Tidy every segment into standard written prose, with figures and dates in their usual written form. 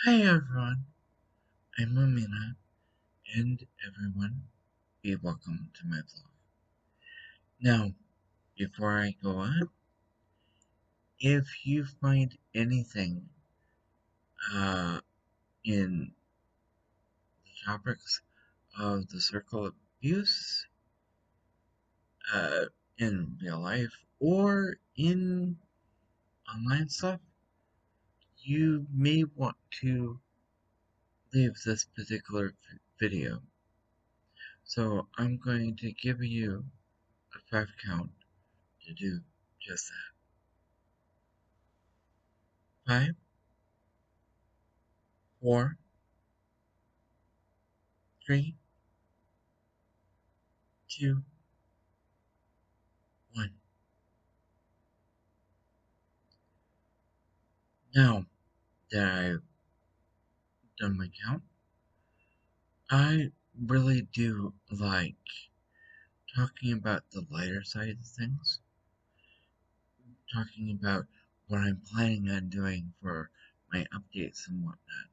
Hi everyone, I'm Mena, and everyone, be welcome to my vlog. Now, before I go on, if you find anything uh, in the topics of the circle of abuse uh, in real life or in online stuff, you may want to leave this particular video. So I'm going to give you a 5 count to do just that. 5, 4, 3, 2, 1. Now that I've done my count, I really do like talking about the lighter side of things, talking about what I'm planning on doing for my updates and whatnot.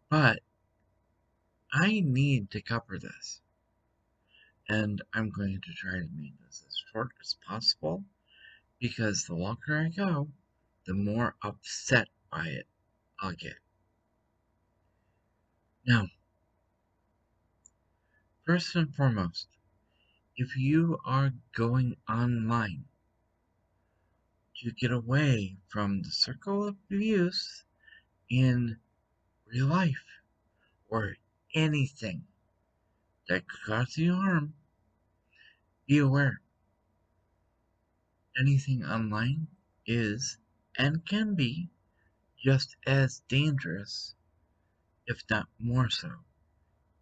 But I need to cover this, and I'm going to try to make this as short as possible because the longer I go, the more upset by it I'll get. Now, first and foremost, if you are going online to get away from the circle of abuse in real life or anything that could cause you harm, be aware anything online is and can be just as dangerous, if not more so,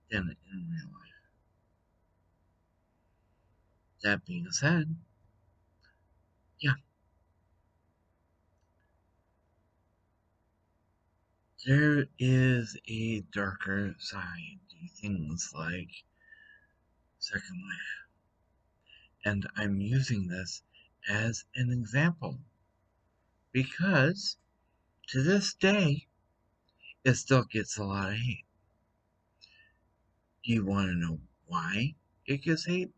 than in real life. That being said, yeah, there is a darker side to things like Second Life, and I'm using this as an example because to this day it still gets a lot of hate. Do you want to know why it gets hate?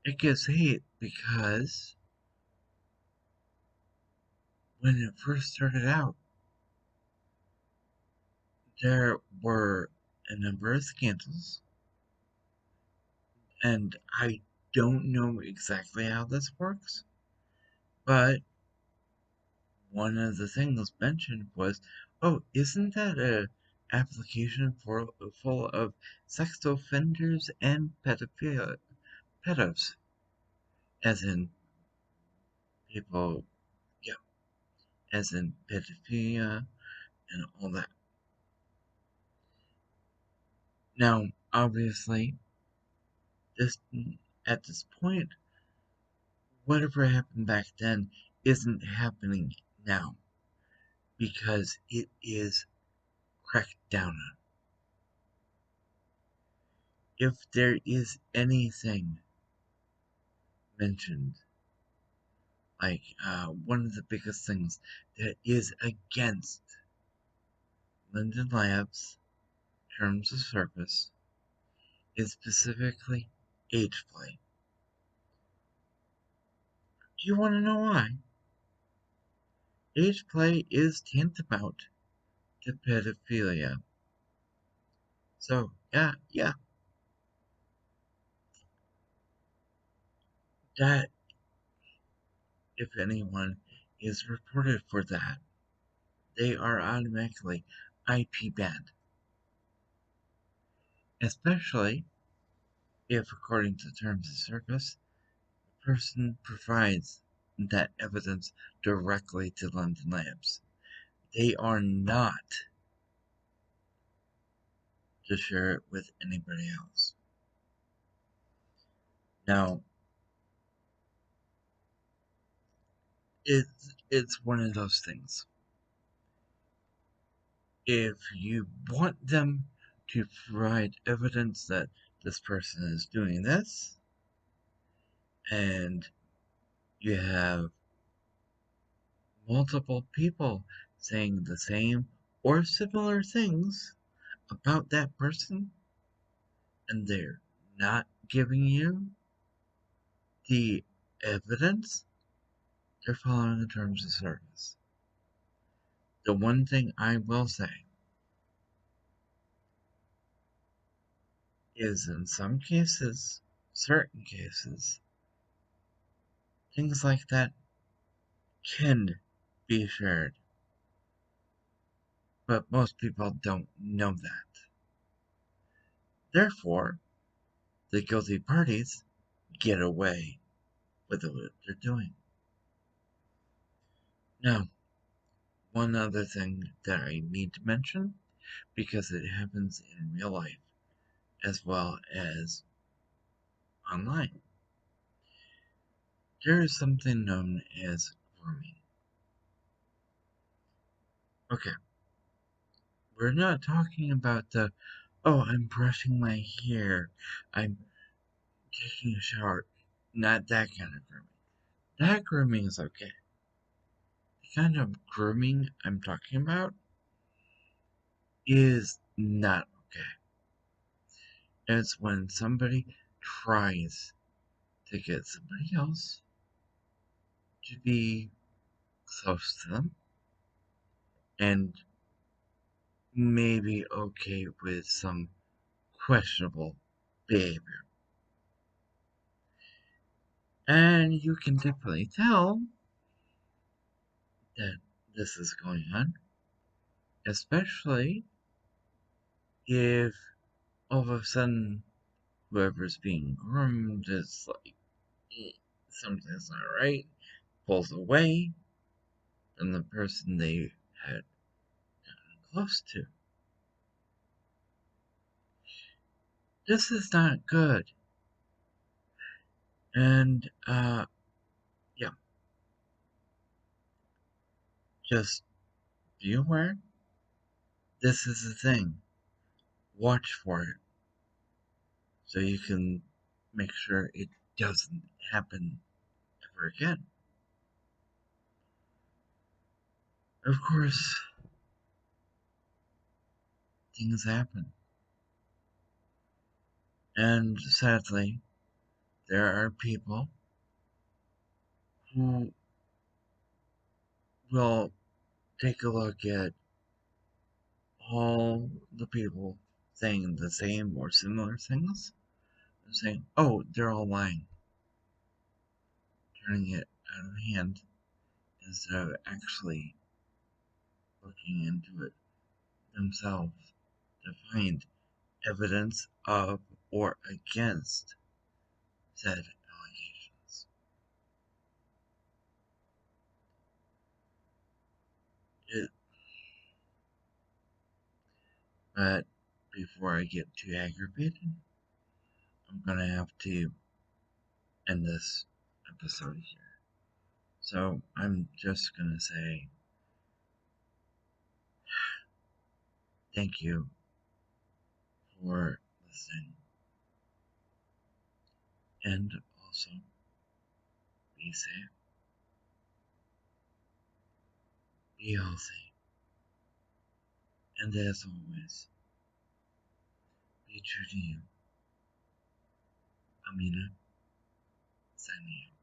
It gets hate because when it first started out, there were a number of scandals, and I don't know exactly how this works, but one of the things mentioned was, oh, isn't that a application for full of sex offenders and pedos, as in people, yeah, as in pedophilia and all that. Now, obviously, this at this point, whatever happened back then isn't happening now because it is cracked down on. If there is anything mentioned, like one of the biggest things that is against Linden Labs' terms of service is specifically age play. Do you want to know why? Age play is tantamount to pedophilia. So, yeah, that, if anyone is reported for that, they are automatically IP banned. Especially if, according to terms of service, the person provides that evidence directly to London Labs. They are not to share it with anybody else. Now, it's one of those things. If you want them to provide evidence that this person is doing this, and you have multiple people saying the same or similar things about that person, and they're not giving you the evidence, they're following the terms of service. The one thing I will say is in some cases, certain cases, things like that can be shared, but most people don't know that. Therefore, the guilty parties get away with what they're doing. Now, one other thing that I need to mention, because it happens in real life as well as online, there is something known as grooming. Okay, we're not talking about the, oh, I'm brushing my hair, I'm taking a shower. Not that kind of grooming. That grooming is okay. The kind of grooming I'm talking about is not okay. It's when somebody tries to get somebody else to be close to them and maybe okay with some questionable behavior. And you can definitely tell that this is going on, especially if all of a sudden whoever's being groomed is like, something's not right, pulls away from the person they had gotten close to. This is not good. And, yeah, just be aware this is a thing. Watch for it so you can make sure it doesn't happen ever again. Of course, things happen. And sadly, there are people who will take a look at all the people saying the same or similar things and saying, oh, they're all lying, turning it out of hand instead of actually looking into it themselves to find evidence of or against said allegations. It, but before I get too aggravated, I'm gonna have to end this episode here. So I'm just gonna say thank you for listening and also be safe, be healthy, and as always, be true to you. Amena, signing out.